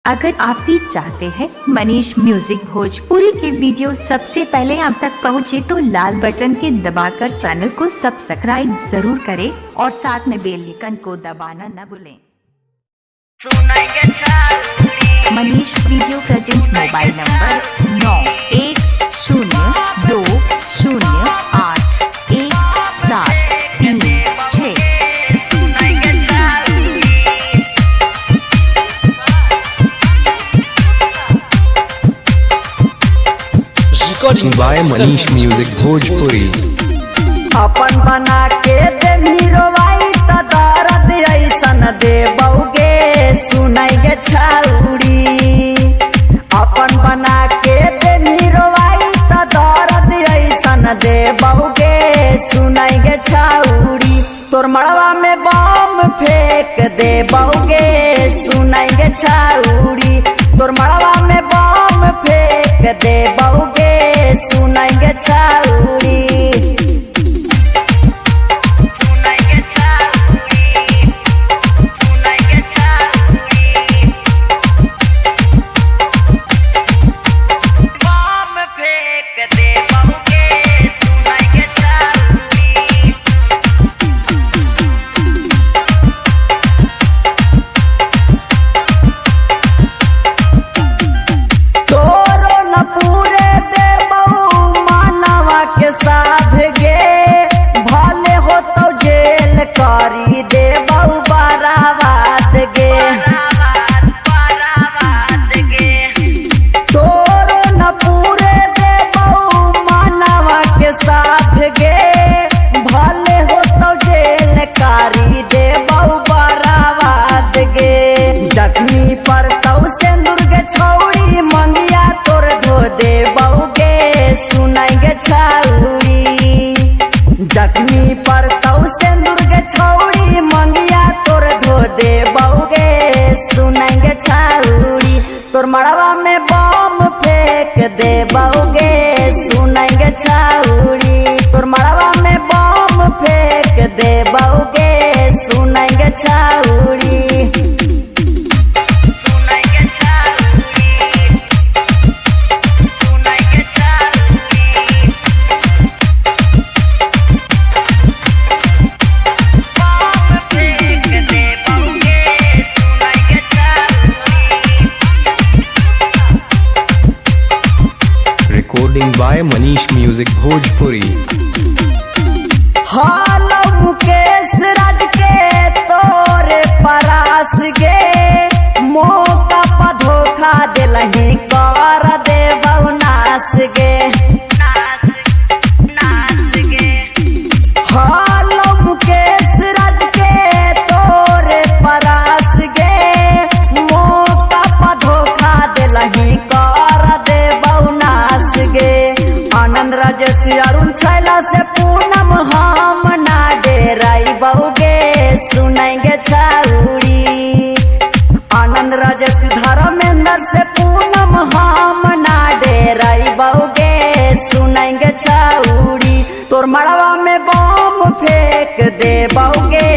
अगर आप भी चाहते हैं मनीष म्यूजिक भोजपुरी के वीडियो सबसे पहले आप तक पहुंचे तो लाल बटन के दबाकर चैनल को सब्सक्राइब जरूर करें और साथ में बेल आइकन को दबाना न भूलें। Manish video present mobile number 9120081736। Recording by Manish Music Bhojpuri। अपन बना के दे हीरोवाई त दर्द ऐसन दे बउगे सुनाइगे छौड़ी। अपन बना के दे हीरोवाई त दर्द ऐसन दे बउगे सुनाइगे छौड़ी। तोर मड़वा में बम फेंक दे बउगे सुनाइगे छौड़ी। तोर मड़वा में बम फेंक दे बउगे सुनाइगे छौड़ी। करी दे बहु बाराबाद गे तोरो न पूरे दे बहु मानवा के साथ गे। भले हो तो जेल करी दे बहु बाराबाद गे। जख्मी पर तौ सिंदूर के छौड़ी मंगिया तोर धो दे बहु गे सुनाइगे छौड़ी। जख्मी पर तौ सिंदूर के छौड़ी मंगिया तोर धो दे बउगे सुनाइगे छौड़ी। तोर मड़वा में बम फेंक दे बउगे सुनाइगे छौड़ी। तोर मड़वा में बम फेंक दे बउगे सुनाइगे छौड़ी। Recording by Manish Music Bhojpuri। हालो मुकेश राज के तोरे परास गे। मौका पर धोखा दिलही कर दे बहुनास गे। हालो मुकेश राज के तोरे परास गे। मौका पर धोखा दिलही कर दे बहुनास गे। आनंद राजेश अरुण छैला से पूनम हम ना डेराई बउगे सुनाइगे छौड़ी। आनंद राजेश धर्मेंद्र से पूनम हम ना डेराई बउगे सुनाइगे छौड़ी। तोर मड़वा में बम फेंक दे बउगे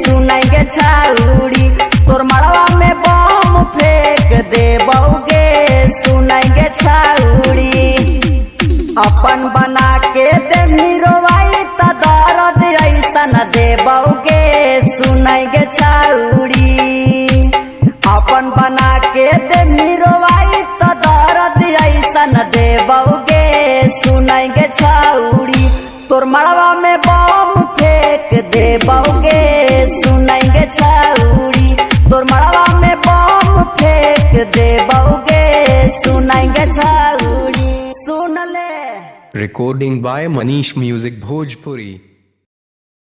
सुनाइगे छौड़ी। तोर मड़वा में बम फेंक दे बउगे सुनाइगे छौड़ी। अपन बना के दे हीरोवाई त दर्द ऐसन दे बउगे सुनाइगे छौड़ी। अपन बना के दे हीरोवाई त दर्द ऐसन दे बउगे सुनाइगे छौड़ी। तोर मड़वा में बम फेंक दे बउगे सुनाइगे छौड़ी। तोर मड़वा में बम फेंक दे बउगे सुनाइगे छौड़ी। सुन ले। Recording by Manish Music Bhojpuri।